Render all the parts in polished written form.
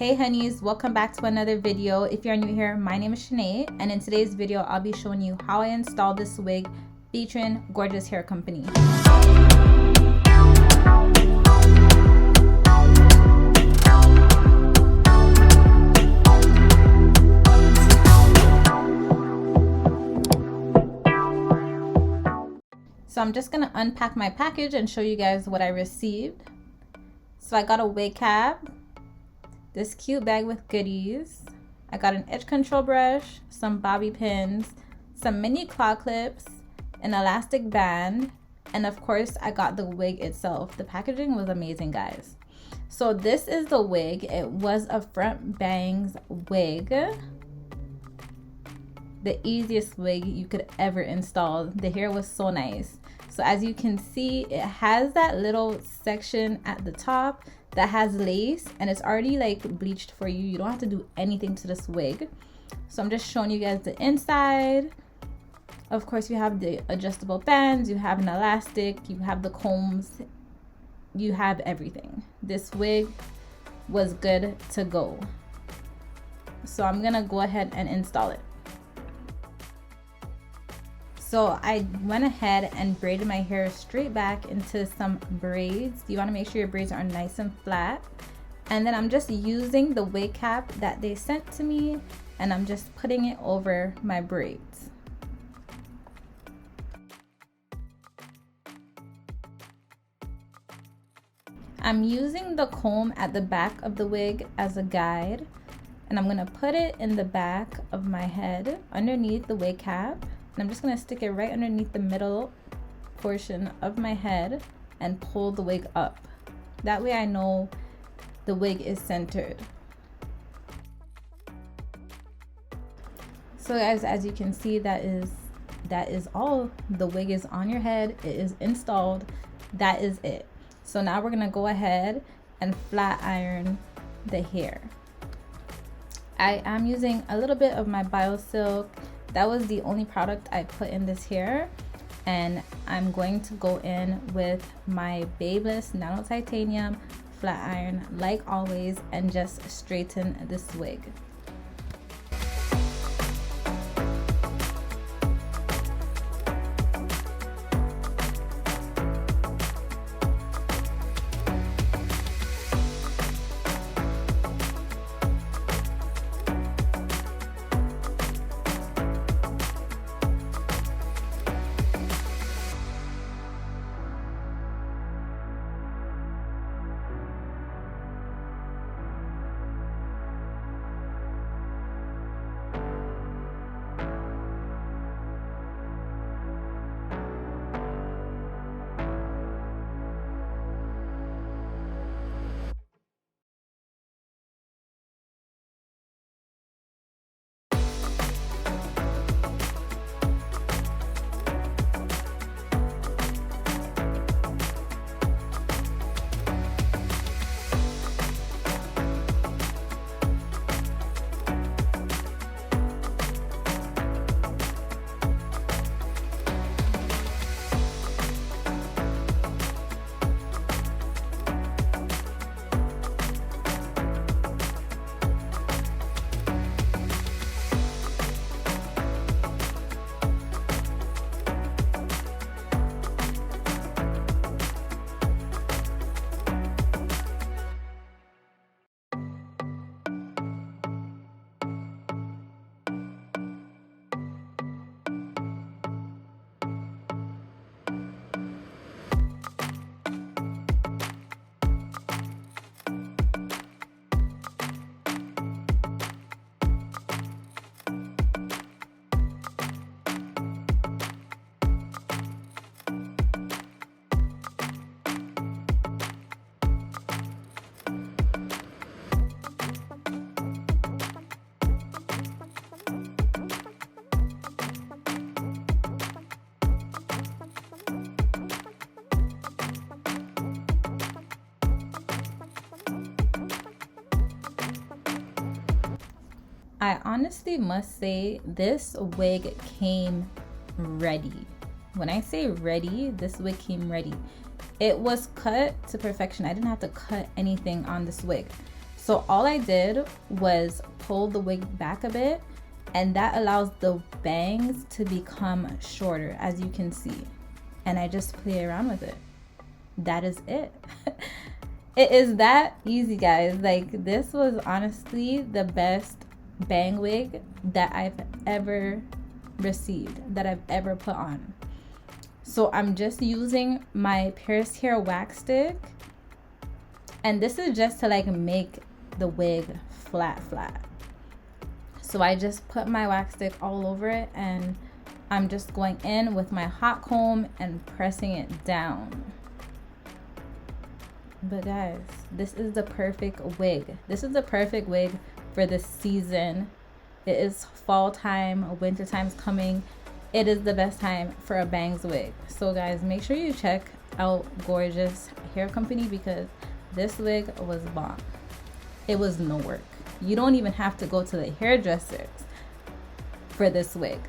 Hey honeys, welcome back to another video. If you're new here, my name is Shanae, and in today's video I'll be showing you how I installed this wig featuring Gorgius Hair Company. So I'm just gonna unpack my package and show you guys what I received. So I got a wig cap, this cute bag with goodies. I got an edge control brush, some bobby pins, some mini claw clips, an elastic band, and of course I got the wig itself. The packaging was amazing, guys. So this is the wig. It was a front bangs wig. The easiest wig you could ever install. The hair was so nice. So as you can see, it has that little section at the top that has lace, and it's already like bleached for you. You don't have to do anything to this wig. So I'm just showing you guys the inside. Of course, you have the adjustable bands, you have an elastic, you have the combs, you have everything. This wig was good to go. So I'm gonna go ahead and install it. So I went ahead and braided my hair straight back into some braids. You want to make sure your braids are nice and flat. And then I'm just using the wig cap that they sent to me, and I'm just putting it over my braids. I'm using the comb at the back of the wig as a guide, and I'm gonna put it in the back of my head underneath the wig cap. And I'm just gonna stick it right underneath the middle portion of my head and pull the wig up. That way I know the wig is centered. So guys, as you can see, that is all. The wig is on your head, it is installed, that is it. So now we're gonna go ahead and flat iron the hair. I am using a little bit of my BioSilk. That was the only product I put in this hair, and I'm going to go in with my Babeless Nano Titanium flat iron like always and just straighten this wig. I honestly must say this wig came ready. When I say ready, this wig came ready. It was cut to perfection. I didn't have to cut anything on this wig. So all I did was pull the wig back a bit, and that allows the bangs to become shorter, as you can see. And I just play around with it. That is it. It is that easy, guys. Like, this was honestly the best bang wig that I've ever received, that I've ever put on. So I'm just using my pierced hair wax stick, and this is just to like make the wig flat. So I just put my wax stick all over it, and I'm just going in with my hot comb and pressing it down. But guys, this is the perfect wig. This is the perfect wig for this season. It is fall time, winter time's coming. It is the best time for a bangs wig. So guys, make sure you check out Gorgius Hair Company, because this wig was bomb. It was no work. You don't even have to go to the hairdressers for this wig.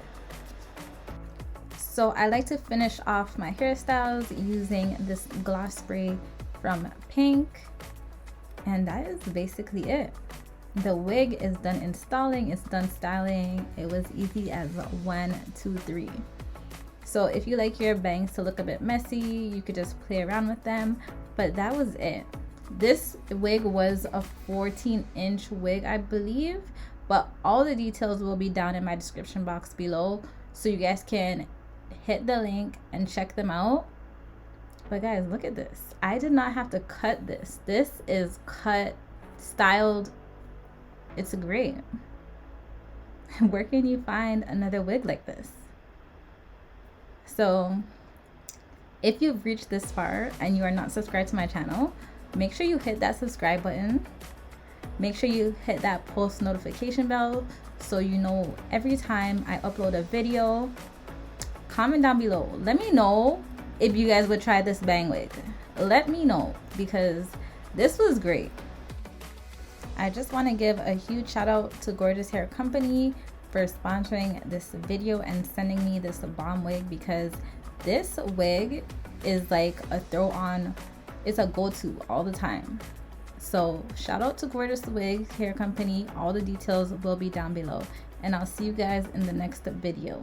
So I like to finish off my hairstyles using this gloss spray from Pink, and that is basically it. The wig is done installing, it's done styling. It was easy as 1, 2, 3. So if you like your bangs to look a bit messy, you could just play around with them, but that was it. This wig was a 14-inch wig, I believe, but all the details will be down in my description box below, so you guys can hit the link and check them out. But guys, look at this. I did not have to cut this. This is cut, styled. It's great. Where can you find another wig like this? So if you've reached this far and you are not subscribed to my channel, make sure you hit that subscribe button. Make sure you hit that post notification bell so you know every time I upload a video. Comment down below. Let me know if you guys would try this bang wig. Let me know, because this was great. I just want to give a huge shout out to Gorgius Hair Company for sponsoring this video and sending me this bomb wig, because this wig is like a throw on. It's a go-to all the time. So shout out to Gorgius Hair Company. All the details will be down below, and I'll see you guys in the next video.